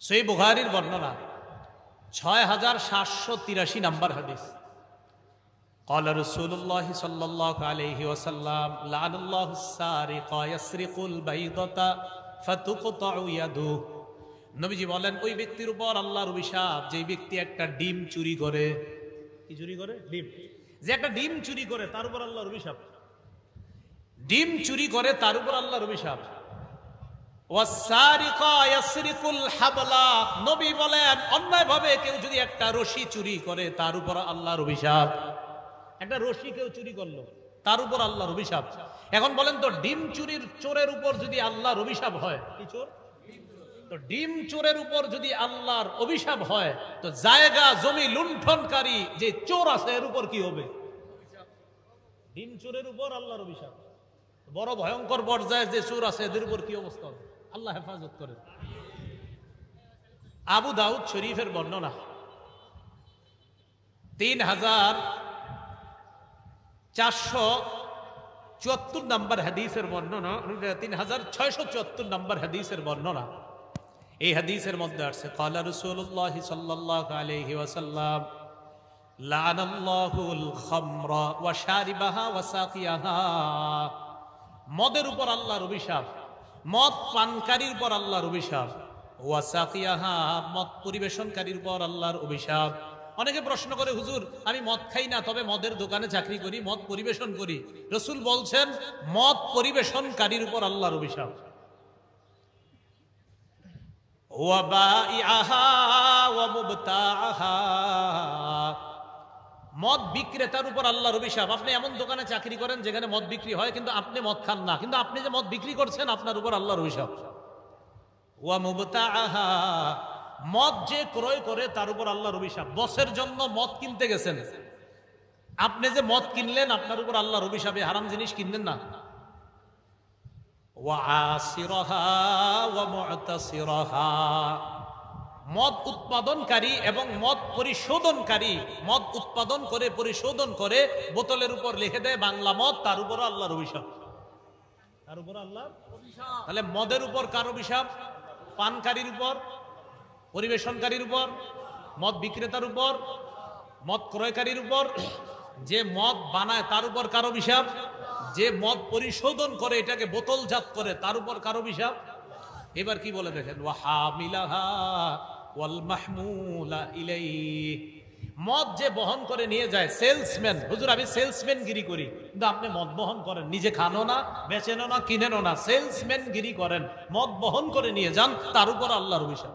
সহিহ বুখারীর বর্ণনা ৬৭৮৩ নম্বর হাদিস। قال رسول الله صلى الله عليه وسلم لعن الله السارق يسرق البيضة فتقطع يده। নবীজি বলেন ওই ব্যক্তির উপর আল্লাহর অভিশাপ যে ব্যক্তি একটা ডিম চুরি করে। কি চুরি করে? ডিম। যে একটা ডিম চুরি করে তার উপর আল্লাহর অভিশাপ। ডিম চুরি করে তার উপর আল্লাহর অভিশাপ। ওয়াসারিকা ইয়াসরিকুল হাবলা, নবী বলেন অন্যায়ভাবে কেউ যদি একটা রশি চুরি করে তার উপর আল্লাহর অভিশাপ। একটা রশি কেউ চুরি করলো তার উপর আল্লাহর অভিশাপ। এখন বলেন তো ডিম চুরির চোরের উপর যদি আল্লাহর অভিশাপ হয়, কি চোর? তো ডিম চোরের উপর যদি আল্লাহর অভিশাপ হয় তো জায়গা জমি লুণ্ঠনকারী যে চোর আছে এর উপর কি হবে? ডিম চোরের উপর আল্লাহর অভিশাপ। বড় ভয়ঙ্কর পর্যায়ে যে চোর আছে এদের উপর কি অবস্থা হবে? আল্লাহ হেফাজত করে। আবু দাউদ শরীফের বর্ণনা ৩৪৭৪ নম্বর হাদিসের বর্ণনা, ৩৬৭৪ নম্বর হাদিসের বর্ণনা। এই হাদিসের মধ্যে আছে ক্বালা রাসূলুল্লাহ সাল্লাল্লাহু আলাইহি ওয়াসাল্লাম লানাল্লাহুল খামরা ওয়া শারিবাহা ওয়া সাকিয়াহা। মদের উপর আল্লাহর অভিশাপ, মদ পানকারীর উপর আল্লাহর অভিশাপ। ওয়া সাকিয়াহা, মদ পরিবেশনকারীর উপর আল্লাহর অভিশাপ। অনেকে প্রশ্ন করে, হুজুর আমি মদ খাই না, তবে মদের দোকানে চাকরি করি, মদ পরিবেশন করি। রাসূল বলছেন মদ পরিবেশনকারীর উপর আল্লাহর অভিশাপ। ওয়া বাইআহা ওয়া মুবতাআহা, মদ বিক্রেতার উপর আল্লাহর অভিশাপ। আপনি এমন দোকানে চাকরি করেন যেখানে মদ বিক্রি হয় কিন্তু আপনি মদ খান না, কিন্তু আপনি যে মদ বিক্রি করছেন আপনার উপর আল্লাহর অভিশাপ। ওয়া মুবতাআহা, মদ যে ক্রয় করে তার উপর আল্লাহর অভিশাপ। বসের জন্য মদ কিনতে গেছেন, আপনি যে মদ কিনলেন আপনার উপর আল্লাহর অভিশাপ, হারাম জিনিস কিনলেন না। ওয়া আসিরাহা ওয়া মু'তাসিরাহা, মদ উৎপাদনকারী এবং মদ পরিশোধনকারী, মদ উৎপাদন করে পরিশোধন করে বোতলের উপর লিখে দেয় বাংলা মদ, তার উপর আল্লাহর অভিশাপ। তার উপর আল্লাহর অভিশাপ। তাহলে মদের উপর কার অভিশাপ? পানকারীর উপর, পরিবেশনকারীর উপর, মদ বিক্রেতার উপর, মদ ক্রয়কারীর উপর, যে মদ বানায় তার উপর কার অভিশাপ, যে মদ পরিশোধন করে এটাকে বোতলজাত করে তার উপর কার অভিশাপ। এবার কি বলে দেখেন, ওয়া হামিলাহা ওয়াল মাহমুলা ইলাইহি, মদ যে বহন করে নিয়ে যায়, সেলসম্যান। হুজুর আমি সেলসম্যান গিরি করি, কিন্তু আপনি মদ বহন করেন, নিজে খানো না, বেচেনো না, কিনেনো না, সেলসম্যান গিরি করেন, মদ বহন করে নিয়ে যান, তার উপর আল্লাহর অভিশাপ।